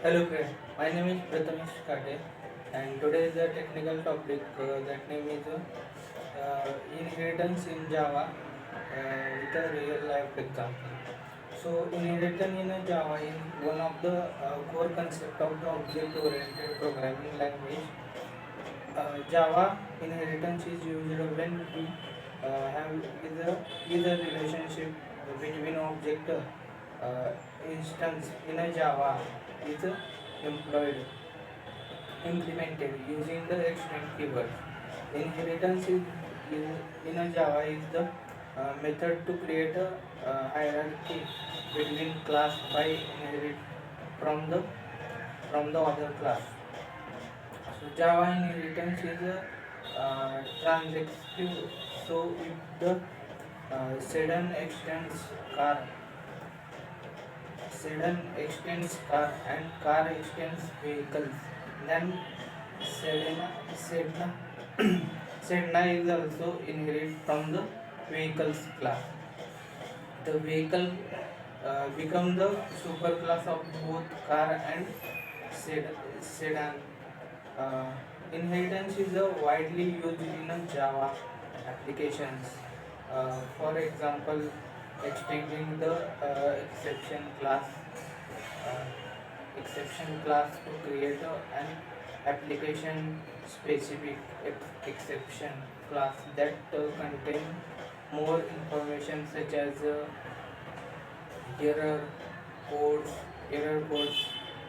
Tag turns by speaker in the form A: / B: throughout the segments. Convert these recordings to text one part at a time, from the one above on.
A: Hello friend, my name is Prathamesh Kate and today is a technical topic that name is inheritance in Java with a real life example. So inheritance in a Java is one of the core concept of the object oriented programming language. Java inheritance is used when we have either relationship between object instance in a Java is employed implemented using the extend keyword. Inheritance in a Java is the method to create a hierarchy between class by inherit from the other class. So Java inheritance is a transitive. So if the sedan extends car and car extends vehicles, then Sedna Sedna is also inherit from the vehicles class. The vehicle become the superclass of both car and sedan. Uh, Inheritance is widely used in Java applications. For example, extending the uh, exception class to create an application specific exception class that contain more information such as error codes,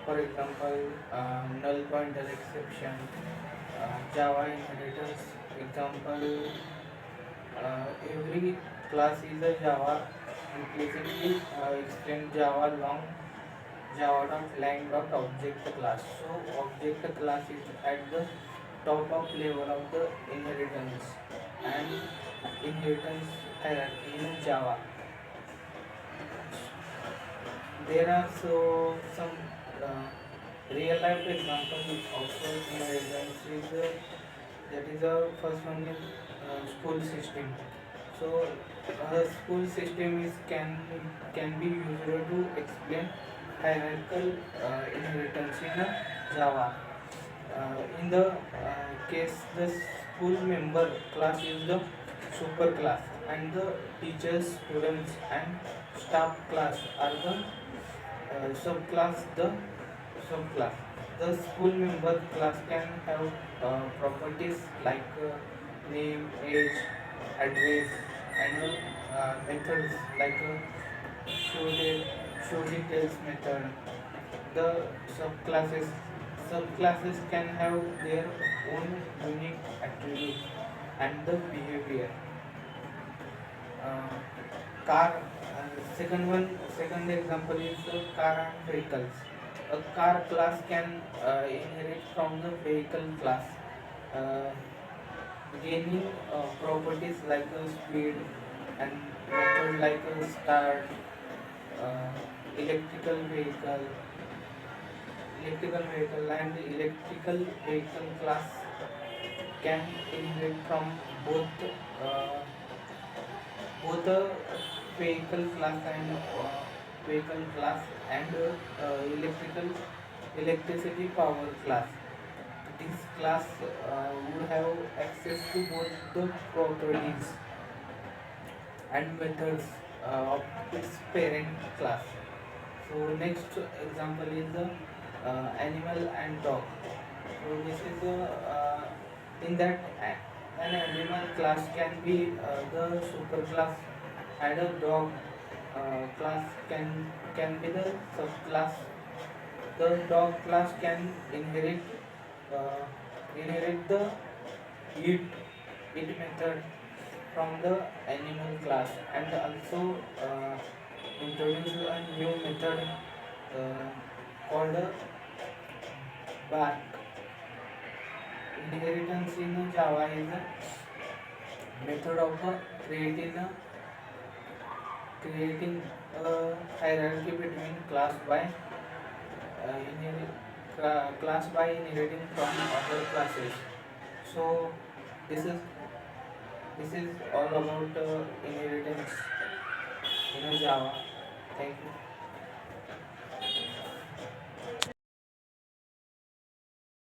A: for example, null pointer exception, Java inheritance example. Every class is a Java implicitly extend Java long Java.line.object class. So object class is at the top of level of the inheritance and inheritance hierarchy in Java. There are some uh, real life examples also inheritance is that is the first one is school system. So the school system is can be used to explain hierarchical inheritance in Java. In the case the school member class is the super class and the teachers, students and staff class are the subclass. The school member class can have properties like name, age, address, and methods like show details method. The subclasses subclasses can have their own unique attributes and the behavior. Uh, car second example is car and vehicles. A car class can inherit from the vehicle class, uh, gaining properties like speed and method like start. uh, electrical vehicle and electrical vehicle class can inherit from both uh, both a vehicle class and electricity power class. This class would have access to both the properties and methods of its parent class. So next example is the animal and dog. So this is in that an animal class can be the superclass and a dog class can be the subclass. The dog class can uh, inherit the it method from the animal class and also introduce a new method uh, called bark. Inheritance in Java is a method of creating a hierarchy between class by inheriting from other classes. So this is all about inheritance in Java. Thank you.